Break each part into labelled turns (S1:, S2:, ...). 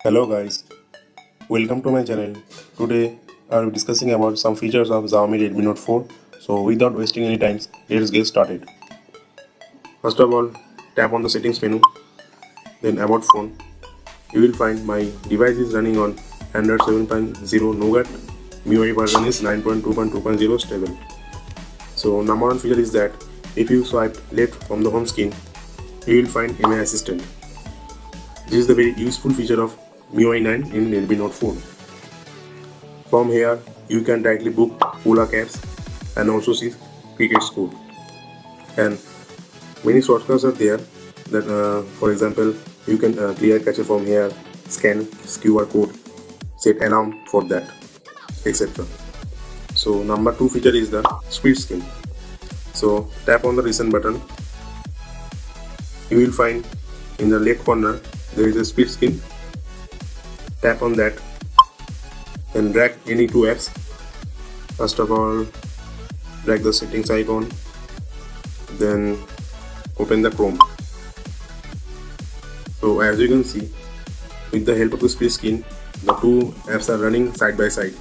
S1: Hello guys, welcome to my channel. Today I will be discussing about some features of Xiaomi Redmi Note 4. So without wasting any time, let's get started. First of all, tap on the settings menu, then about phone. You will find my device is running on Android 7.0 Nougat. Miui version is 9.2.2.0 stable. So number one feature is that if you swipe left from the home screen, you will find MI Assistant. This is the very useful feature of Miui 9 in Redmi Note 4. From here, you can directly book Ola cabs and also see cricket score. And many shortcuts are there. That, for example, you can clear cache from here, scan QR code, set alarm for that, etc. So number two feature is the speed skin. So tap on the recent button. You will find in the left corner there is a speed skin. Tap on that and drag any two apps. First of all, drag the settings icon, then open the Chrome. So as you can see, with the help of the split screen, the two apps are running side by side.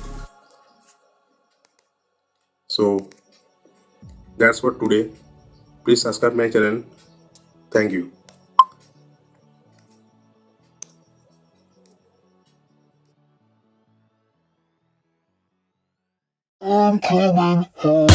S1: So that's for today. Please subscribe my channel. Thank you.
S2: I'm coming home.